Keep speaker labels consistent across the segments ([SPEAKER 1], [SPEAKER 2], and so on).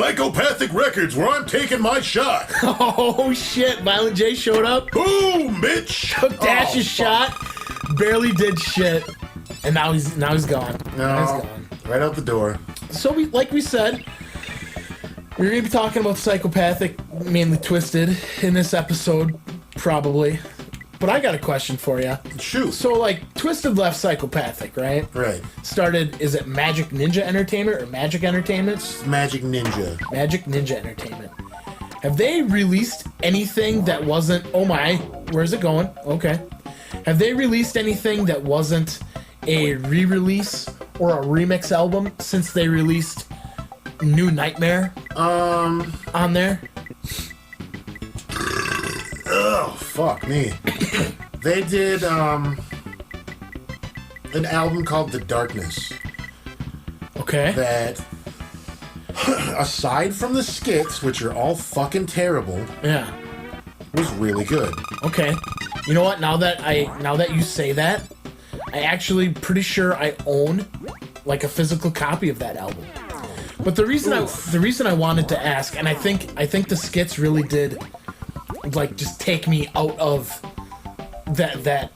[SPEAKER 1] Psychopathic Records, where I'm taking my shot.
[SPEAKER 2] Oh shit! Violent J showed up.
[SPEAKER 1] Boom, bitch!
[SPEAKER 2] Took Dash's shot. Barely did shit, and now he's gone. Now he's gone.
[SPEAKER 1] Right out the door.
[SPEAKER 2] So like we said, we're gonna be talking about Psychopathic, mainly Twiztid, in this episode, probably. But I got a question for you.
[SPEAKER 1] Shoot.
[SPEAKER 2] So, like, Twiztid left Psychopathic, right?
[SPEAKER 1] Right.
[SPEAKER 2] Started, is it Magic Ninja Entertainment or Magic Entertainment?
[SPEAKER 1] Magic Ninja.
[SPEAKER 2] Magic Ninja Entertainment. Have they released anything that wasn't... Oh my, where's it going? Okay. Have they released anything that wasn't a re-release or a remix album since they released New Nightmare on there?
[SPEAKER 1] Oh, fuck me. They did an album called The Darkness.
[SPEAKER 2] Okay.
[SPEAKER 1] That, aside from the skits, which are all fucking terrible,
[SPEAKER 2] Yeah.
[SPEAKER 1] was really good.
[SPEAKER 2] Okay. You know what? Now that you say that, I actually pretty sure I own like a physical copy of that album. But the reason I wanted to ask, and I think the skits really did like just take me out of that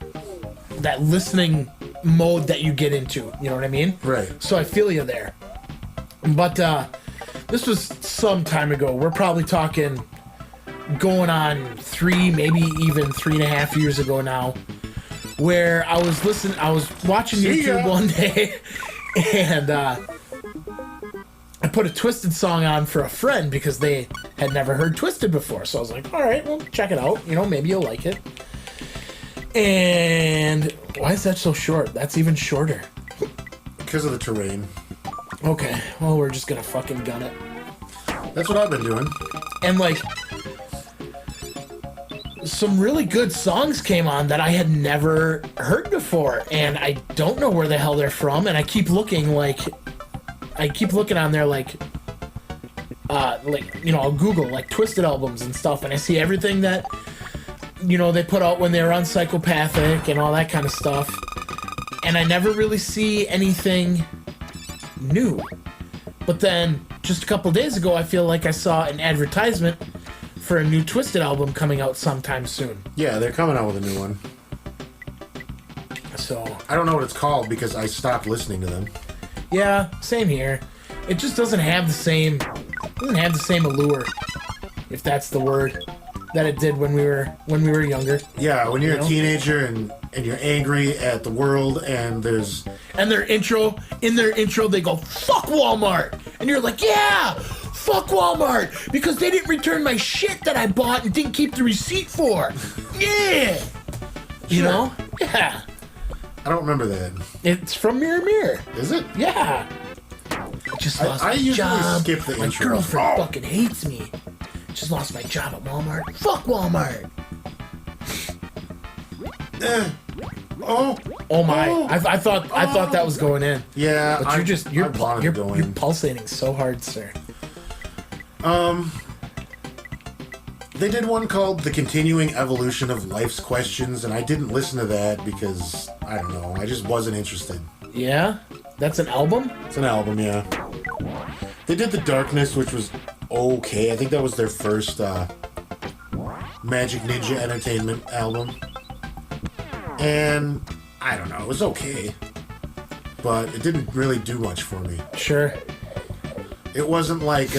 [SPEAKER 2] listening mode that you get into. You know what I mean?
[SPEAKER 1] Right.
[SPEAKER 2] So I feel you there. But this was some time ago. We're probably talking going on 3, maybe even 3.5 years ago now, where I was watching YouTube one day, and I put a Twiztid song on for a friend because they had never heard Twiztid before. So I was like, all right, well, check it out. You know, maybe you'll like it. And why is that so short? That's even shorter.
[SPEAKER 1] Because of the terrain.
[SPEAKER 2] Okay, well, we're just gonna fucking gun it.
[SPEAKER 1] That's what I've been doing.
[SPEAKER 2] And like, some really good songs came on that I had never heard before, and I don't know where the hell they're from, and I keep looking on there like, you know, I'll Google like Twiztid albums and stuff, and I see everything that, you know, they put out when they were on Psychopathic and all that kind of stuff, and I never really see anything new. But then, just a couple days ago, I feel like I saw an advertisement for a new Twiztid album coming out sometime soon.
[SPEAKER 1] Yeah, they're coming out with a new one.
[SPEAKER 2] So
[SPEAKER 1] I don't know what it's called because I stopped listening to them.
[SPEAKER 2] yeah, same here. It just doesn't have the same allure, if that's the word, that it did when we were younger.
[SPEAKER 1] Yeah, when you're
[SPEAKER 2] You know?
[SPEAKER 1] a teenager and you're angry at the world and there's...
[SPEAKER 2] And in their intro, they go, fuck Walmart! And you're like, yeah! Fuck Walmart! Because they didn't return my shit that I bought and didn't keep the receipt for! Yeah! You
[SPEAKER 1] Sure.
[SPEAKER 2] know? Yeah.
[SPEAKER 1] I don't remember that.
[SPEAKER 2] It's from Mirror Mirror.
[SPEAKER 1] Is it?
[SPEAKER 2] Yeah. I just lost
[SPEAKER 1] I
[SPEAKER 2] my
[SPEAKER 1] usually
[SPEAKER 2] job.
[SPEAKER 1] skip the
[SPEAKER 2] my
[SPEAKER 1] intro.
[SPEAKER 2] girlfriend
[SPEAKER 1] Oh.
[SPEAKER 2] fucking hates me. Just lost my job at Walmart. Fuck Walmart! Oh my!
[SPEAKER 1] Oh.
[SPEAKER 2] I thought that was going in.
[SPEAKER 1] Yeah,
[SPEAKER 2] But you're
[SPEAKER 1] going.
[SPEAKER 2] pulsating so hard, sir.
[SPEAKER 1] They did one called The Continuing Evolution of Life's Questions, and I didn't listen to that because, I don't know, I just wasn't interested.
[SPEAKER 2] Yeah? That's an album?
[SPEAKER 1] It's an album, yeah. They did The Darkness, which was okay. I think that was their first Magic Ninja Entertainment album. And, I don't know, it was okay. But it didn't really do much for me.
[SPEAKER 2] Sure.
[SPEAKER 1] It wasn't like,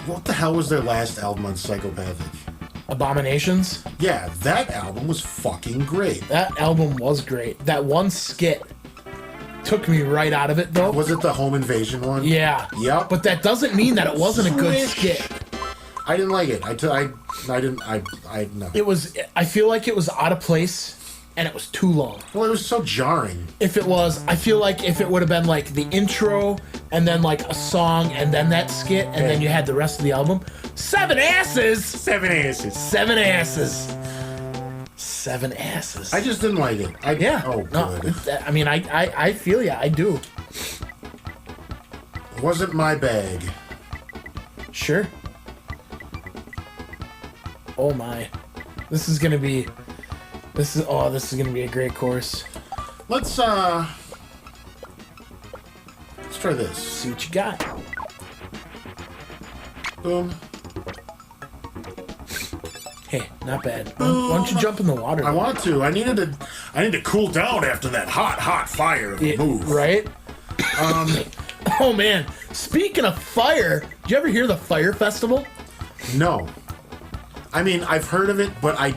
[SPEAKER 1] what the hell was their last album on Psychopathic?
[SPEAKER 2] Abominations?
[SPEAKER 1] Yeah, that album was fucking great.
[SPEAKER 2] That album was great. That one skit took me right out of it, though.
[SPEAKER 1] Was it the home invasion one?
[SPEAKER 2] Yeah.
[SPEAKER 1] Yep.
[SPEAKER 2] But that doesn't mean that it wasn't a good
[SPEAKER 1] Swish.
[SPEAKER 2] skit.
[SPEAKER 1] I didn't like it. No.
[SPEAKER 2] It was, I feel like it was out of place, and it was too long.
[SPEAKER 1] Well, it was so jarring.
[SPEAKER 2] If it was, I feel like if it would have been like the intro, and then like a song, and then that skit, and then you had the rest of the album. 7 asses!
[SPEAKER 1] 7 asses.
[SPEAKER 2] 7 asses. 7 asses.
[SPEAKER 1] I just didn't like it.
[SPEAKER 2] Yeah.
[SPEAKER 1] Oh,
[SPEAKER 2] No,
[SPEAKER 1] good.
[SPEAKER 2] I mean, I feel ya. I do.
[SPEAKER 1] Wasn't my bag.
[SPEAKER 2] Sure. Oh my. This is gonna be a great course.
[SPEAKER 1] Let's Let's try this.
[SPEAKER 2] See what you got.
[SPEAKER 1] Boom.
[SPEAKER 2] Hey, not bad. Why don't you jump in the water?
[SPEAKER 1] I want to. I need to cool down after that hot fire of the move.
[SPEAKER 2] Right? Oh man. Speaking of fire, did you ever hear the Fyre Festival?
[SPEAKER 1] No. I mean, I've heard of it, but I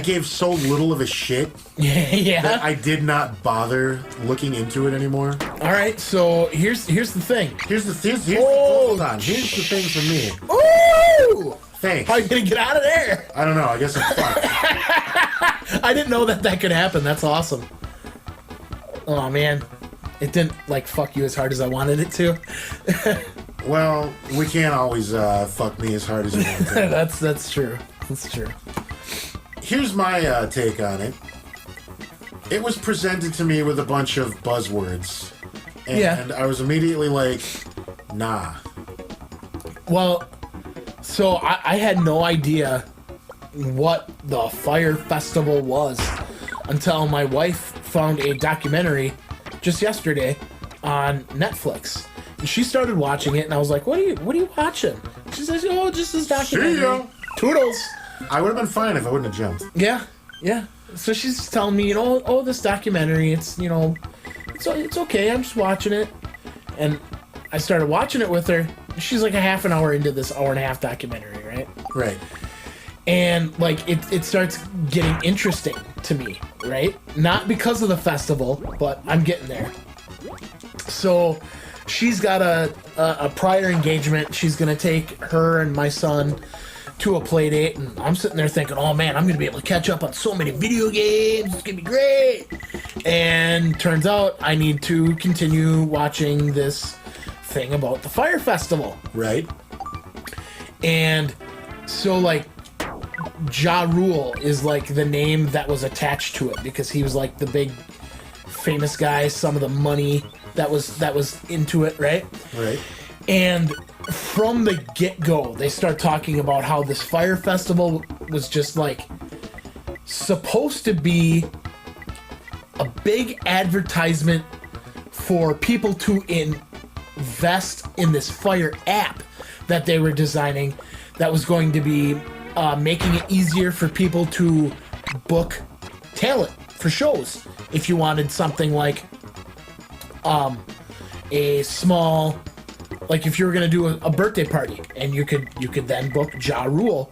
[SPEAKER 1] gave so little of a shit
[SPEAKER 2] Yeah.
[SPEAKER 1] that I did not bother looking into it anymore.
[SPEAKER 2] All right, so here's the thing.
[SPEAKER 1] Here's the
[SPEAKER 2] Oh,
[SPEAKER 1] hold on. Here's the thing for me.
[SPEAKER 2] Ooh!
[SPEAKER 1] Thanks.
[SPEAKER 2] How are you gonna get out of there?
[SPEAKER 1] I don't know. I guess I'm fucked.
[SPEAKER 2] I didn't know that could happen. That's awesome. Oh man, it didn't like fuck you as hard as I wanted it to.
[SPEAKER 1] Well, we can't always fuck me as hard as you want to.
[SPEAKER 2] That's true. That's true.
[SPEAKER 1] Here's my take on it. It was presented to me with a bunch of buzzwords, and I was immediately like, nah.
[SPEAKER 2] Well, so I had no idea what the Fyre Festival was until my wife found a documentary just yesterday on Netflix. And she started watching it, and I was like, "What are you watching?" She says, "Oh, just this documentary."
[SPEAKER 1] See ya.
[SPEAKER 2] Toodles.
[SPEAKER 1] I would have been fine if I wouldn't have jumped.
[SPEAKER 2] Yeah. So she's telling me, this documentary, it's okay. I'm just watching it, and I started watching it with her. She's like a half an hour into this hour and a half documentary, right?
[SPEAKER 1] Right.
[SPEAKER 2] And like it starts getting interesting to me, right? Not because of the festival, but I'm getting there. So she's got a prior engagement. She's gonna take her and my son to a play date, and I'm sitting there thinking, oh man, I'm gonna be able to catch up on so many video games. It's gonna be great. And turns out I need to continue watching this thing about the Fyre Festival.
[SPEAKER 1] Right.
[SPEAKER 2] And so like Ja Rule is like the name that was attached to it because he was like the big famous guy, some of the money that was into it, right?
[SPEAKER 1] Right.
[SPEAKER 2] And from the get-go, they start talking about how this Fyre Festival was just like supposed to be a big advertisement for people to invest in this Fyre app that they were designing that was going to be making it easier for people to book talent for shows. If you wanted something like a small, like if you were gonna do a birthday party, and you could then book Ja Rule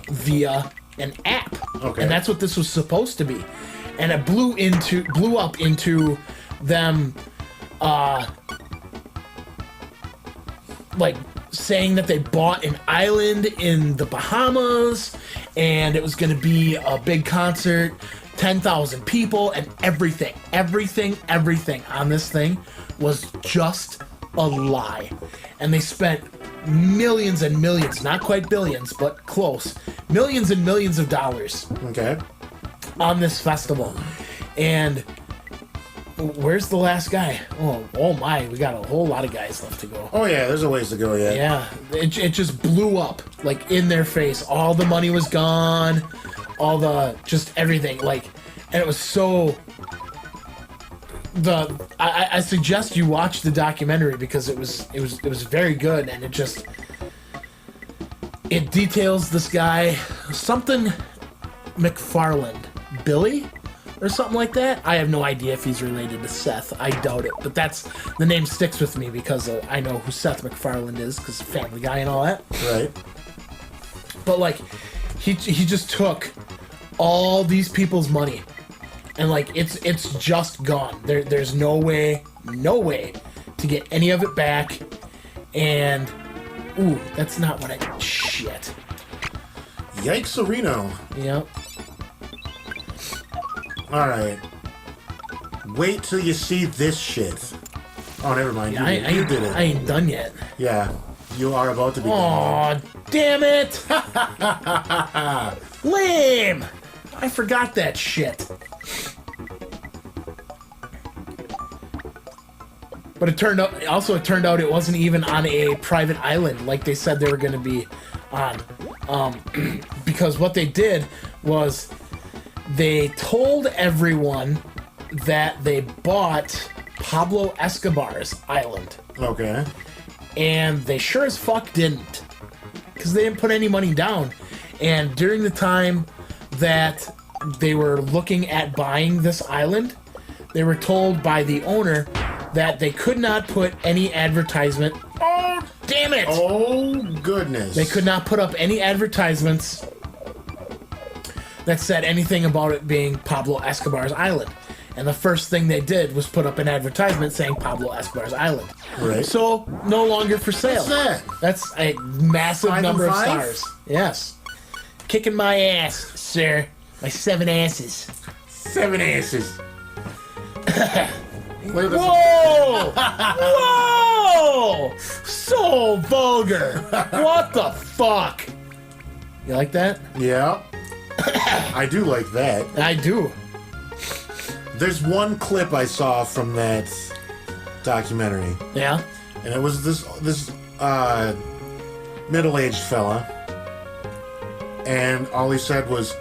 [SPEAKER 2] via an app.
[SPEAKER 1] Okay.
[SPEAKER 2] And that's what this was supposed to be. And it blew up into them like saying that they bought an island in the Bahamas, and it was going to be a big concert, 10,000 people, and everything on this thing was just a lie. And they spent millions and millions, not quite billions, but close, millions and millions of dollars
[SPEAKER 1] Okay.
[SPEAKER 2] on this festival. And where's the last guy? Oh my, we got a whole lot of guys left to go.
[SPEAKER 1] Oh yeah, there's a ways to go yet.
[SPEAKER 2] Yeah, it just blew up, like, in their face. All the money was gone, all the, just everything, like, and it was so, I suggest you watch the documentary because it was very good, and it details this guy, something McFarland, Billy? Or something like that. I have no idea if he's related to Seth. I doubt it. But the name sticks with me because I know who Seth MacFarlane is, because Family Guy and all that.
[SPEAKER 1] Right.
[SPEAKER 2] But like, he just took all these people's money, and like it's just gone. There's no way to get any of it back. And ooh, that's not what I shit.
[SPEAKER 1] Yikes-a-reno.
[SPEAKER 2] Yep.
[SPEAKER 1] Alright. Wait till you see this shit. Oh, never mind.
[SPEAKER 2] Yeah,
[SPEAKER 1] You did it.
[SPEAKER 2] I ain't done yet.
[SPEAKER 1] Yeah. You are about to be
[SPEAKER 2] Aw, damn it! Lame! I forgot that shit. But it turned out it wasn't even on a private island like they said they were going to be on. Because what they did was they told everyone that they bought Pablo Escobar's island.
[SPEAKER 1] Okay.
[SPEAKER 2] And they sure as fuck didn't. Because they didn't put any money down. And during the time that they were looking at buying this island, they were told by the owner that they could not put any advertisement. Oh, damn it!
[SPEAKER 1] Oh, goodness.
[SPEAKER 2] They could not put up any advertisements that said anything about it being Pablo Escobar's island. And the first thing they did was put up an advertisement saying Pablo Escobar's island.
[SPEAKER 1] Right.
[SPEAKER 2] So, no longer for sale.
[SPEAKER 1] What's that?
[SPEAKER 2] That's a massive
[SPEAKER 1] 5
[SPEAKER 2] number
[SPEAKER 1] and
[SPEAKER 2] of
[SPEAKER 1] 5?
[SPEAKER 2] stars. Yes. Kicking my ass, sir. My 7 asses.
[SPEAKER 1] 7 asses. Look at this.
[SPEAKER 2] Whoa! Whoa! So vulgar. What the fuck? You like that?
[SPEAKER 1] Yeah. I do like that.
[SPEAKER 2] I do.
[SPEAKER 1] There's one clip I saw from that documentary,
[SPEAKER 2] Yeah?
[SPEAKER 1] and it was this middle-aged fella, and all he said was,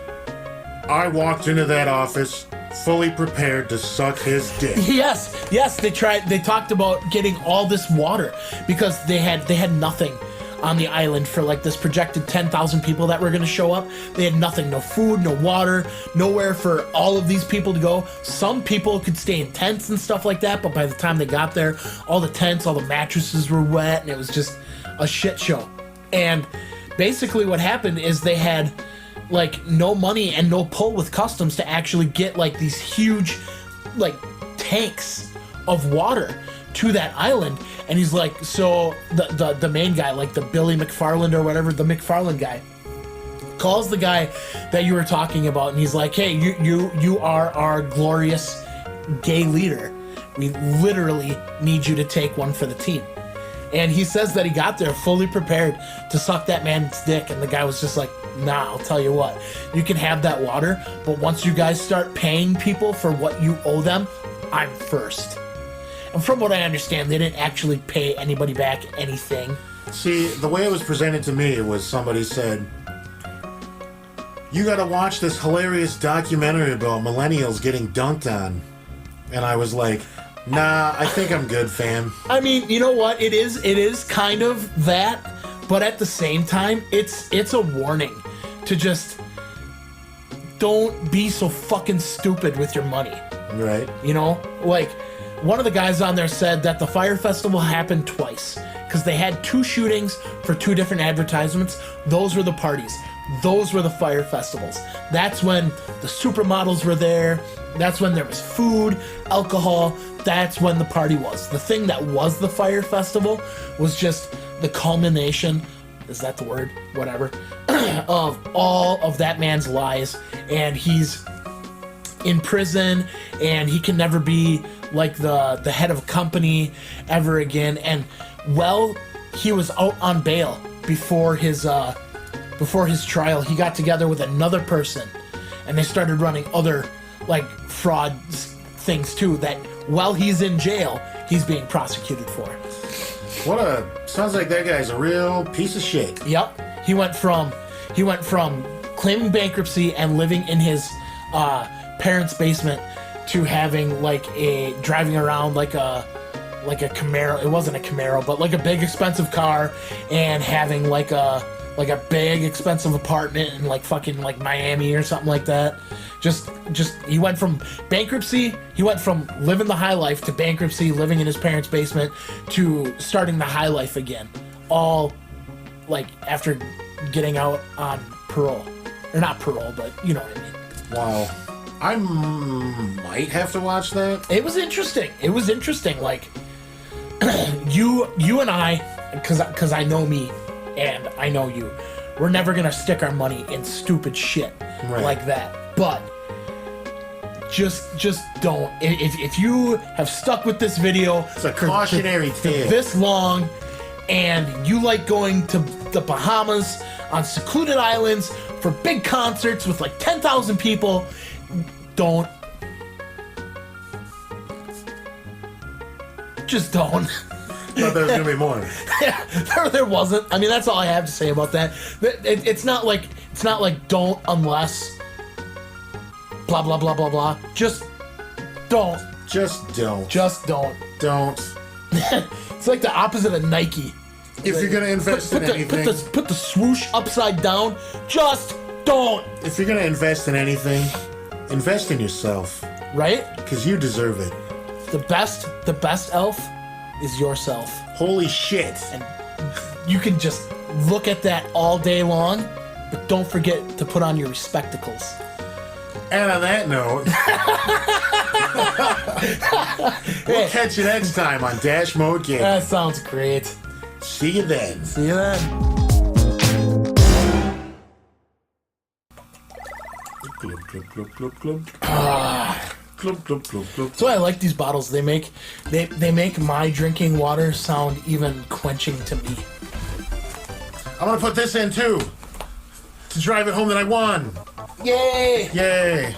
[SPEAKER 1] "I walked into that office fully prepared to suck his dick."
[SPEAKER 2] Yes, they talked about getting all this water because they had nothing on the island for like this projected 10,000 people that were going to show up. They had nothing, no food, no water, nowhere for all of these people to go. Some people could stay in tents and stuff like that, but by the time they got there, all the tents, all the mattresses were wet, and it was just a shit show. And basically what happened is they had like no money and no pull with customs to actually get like these huge like tanks of water to that island. And he's like, so the main guy, like the Billy McFarland or whatever, the McFarland guy, calls the guy that you were talking about, and he's like, hey, you are our glorious gay leader. We literally need you to take one for the team. And he says that he got there fully prepared to suck that man's dick, and the guy was just like, nah, I'll tell you what, you can have that water, but once you guys start paying people for what you owe them, I'm first. And from what I understand, they didn't actually pay anybody back anything.
[SPEAKER 1] See, the way it was presented to me was somebody said, "You gotta watch this hilarious documentary about millennials getting dunked on." And I was like, nah, I think I'm good, fam.
[SPEAKER 2] I mean, you know what? It is kind of that, but at the same time, it's a warning to just don't be so fucking stupid with your money.
[SPEAKER 1] Right.
[SPEAKER 2] You know? Like, one of the guys on there said that the Fyre Festival happened twice because they had 2 shootings for 2 different advertisements. Those were the parties. Those were the Fyre Festivals. That's when the supermodels were there. That's when there was food, alcohol. That's when the party was. The thing that was the Fyre Festival was just the culmination, is that the word? Whatever. Of all of that man's lies. And he's in prison, and he can never be like the head of a company ever again. And well, he was out on bail before his trial. He got together with another person, and they started running other like fraud things too, that while he's in jail, he's being prosecuted for.
[SPEAKER 1] Sounds like that guy's a real piece of shit.
[SPEAKER 2] Yep. He went from claiming bankruptcy and living in his parents' basement to having driving around like a Camaro. It wasn't a Camaro, but like a big expensive car, and having like a big expensive apartment in like fucking like Miami or something like that. Just he went from bankruptcy, he went from living the high life to bankruptcy, living in his parents' basement, to starting the high life again. All like after getting out on parole. Or not parole, but you know what I mean.
[SPEAKER 1] Wow. I might have to watch that.
[SPEAKER 2] It was interesting. Like, you and I, because I know me and I know you, we're never going to stick our money in stupid shit like that. But just don't. If you have stuck with this video,
[SPEAKER 1] it's a cautionary tale.
[SPEAKER 2] This long, and you like going to the Bahamas on secluded islands for big concerts with like 10,000 people, don't. Just don't.
[SPEAKER 1] Thought there was gonna be more.
[SPEAKER 2] Yeah, there wasn't. I mean, that's all I have to say about that. It's not like don't unless blah blah blah blah blah. Just don't.
[SPEAKER 1] Just don't.
[SPEAKER 2] Just don't.
[SPEAKER 1] Don't.
[SPEAKER 2] It's like the opposite of Nike.
[SPEAKER 1] If you're gonna invest in anything,
[SPEAKER 2] put the swoosh upside down. Just don't.
[SPEAKER 1] if you're gonna invest in anything, invest in yourself,
[SPEAKER 2] Right?
[SPEAKER 1] because you deserve it.
[SPEAKER 2] The best elf is yourself.
[SPEAKER 1] Holy shit.
[SPEAKER 2] And you can just look at that all day long, but don't forget to put on your spectacles.
[SPEAKER 1] And on that note, we'll catch you next time on Dash Mode Gaming.
[SPEAKER 2] That sounds great.
[SPEAKER 1] See you then.
[SPEAKER 2] See you then.
[SPEAKER 1] Glub, glub, glub, glub, glub. Glub, glub, glub, glub.
[SPEAKER 2] That's why I like these bottles. They make my drinking water sound even quenching to me.
[SPEAKER 1] I'm gonna put this in too, to drive it home that I won.
[SPEAKER 2] Yay!
[SPEAKER 1] Yay.